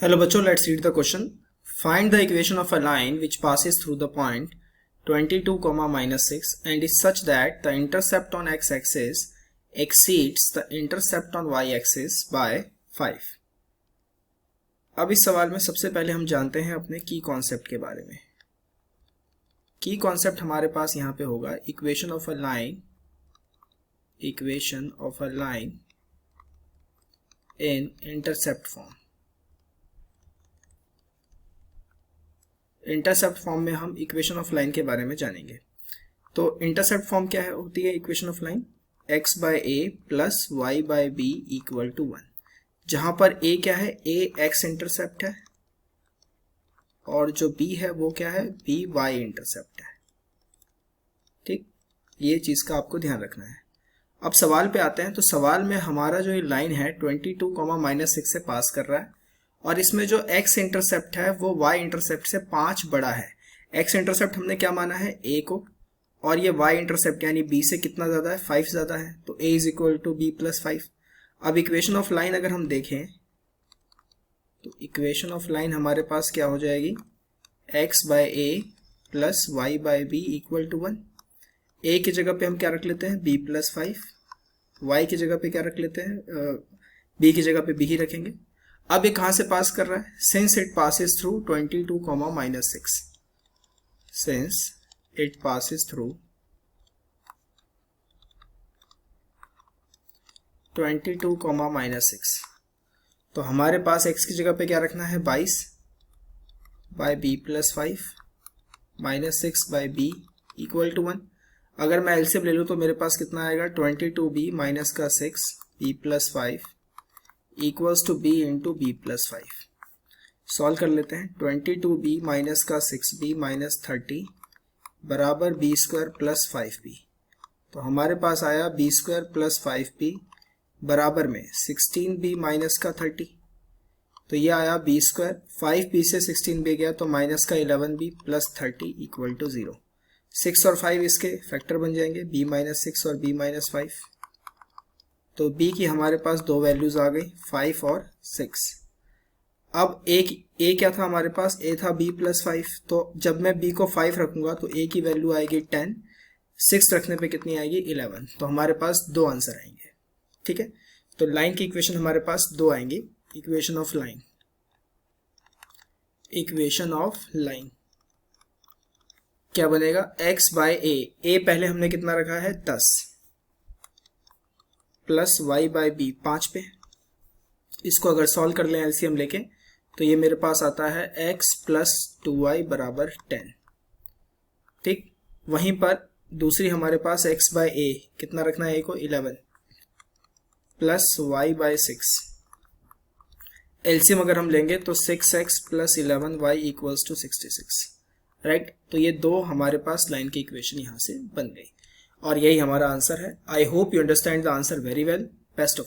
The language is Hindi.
Hello बच्चों, let's read the question. Find the equation of a line which passes through the point 22, -6 and is such that the intercept on x-axis exceeds the intercept on y-axis by 5. अब इस सवाल में सबसे पहले हम जानते हैं अपने की कॉन्सेप्ट के बारे में. की कॉन्सेप्ट हमारे पास यहाँ पे होगा equation of a line in intercept form. Intercept form में हम इक्वेशन ऑफ लाइन के बारे में जानेंगे. तो इंटरसेप्ट फॉर्म क्या होती है equation of line? x by A plus Y by B equal to 1, जहां पर a क्या है? a x इंटरसेप्ट है और जो b है वो क्या है? b y इंटरसेप्ट है. ठीक, ये चीज का आपको ध्यान रखना है. अब सवाल पे आते हैं. तो सवाल में हमारा जो ये लाइन है 22, -6 से पास कर रहा है और इसमें जो x इंटरसेप्ट है वो y इंटरसेप्ट से 5 बड़ा है. x इंटरसेप्ट हमने क्या माना है? a को, और ये y इंटरसेप्ट यानी b से कितना ज्यादा है? 5 ज्यादा है. तो a is equal to b plus 5. अब इक्वेशन ऑफ लाइन अगर हम देखें तो इक्वेशन ऑफ लाइन हमारे पास क्या हो जाएगी? x by a plus Y by B equal to 1. a की जगह पे हम क्या रख लेते हैं? b plus 5. y की जगह पे क्या रख लेते हैं? b की जगह पे b ही रखेंगे. अब ये कहां से पास कर रहा है? Since it passes through 22, -6. Since it passes through 22, -6. तो हमारे पास x की जगह पे क्या रखना है? 22 by b plus 5 -6 by b equal to 1. अगर मैं एलसीएम ले लूँ तो मेरे पास कितना आएगा? 22b माइनस का 6 b plus 5 equals to b into b plus 5. Solve कर लेते हैं. 22b माइनस का 6b माइनस 30 बराबर b स्क्वायर प्लस 5b. तो हमारे पास आया b स्क्वायर प्लस 5b बराबर में 16b माइनस का 30. तो ये आया b स्क्वायर. 5b से 16b गया तो माइनस का 11b प्लस 30 इक्वल टू 0. 6 और 5 इसके फैक्टर बन जाएंगे, b माइनस 6 और b माइनस 5. तो b की हमारे पास दो वैल्यूज आ गई, 5 और 6. अब a क्या था हमारे पास? a था b प्लस 5. तो जब मैं b को 5 रखूंगा तो a की वैल्यू आएगी 10. 6 रखने पे कितनी आएगी? 11. तो हमारे पास दो आंसर आएंगे. ठीक है, तो लाइन की इक्वेशन हमारे पास दो आएंगी. इक्वेशन ऑफ लाइन क्या बनेगा? x बाय a पहले हमने कितना रखा है? 10 प्लस y बाय बी 5 पे. इसको अगर सॉल्व कर लें एलसीएम लेके तो ये मेरे पास आता है x प्लस 2y बराबर 10. ठीक, वहीं पर दूसरी हमारे पास x बाय a कितना रखना है? a को 11 प्लस y बाय 6. एलसीएम अगर हम लेंगे तो 6x plus 11y equals to 66. Right, तो ये दो हमारे पास लाइन की इक्वेशन यहां से बन गई और यही हमारा आंसर है. I hope you understand the answer very well. Best of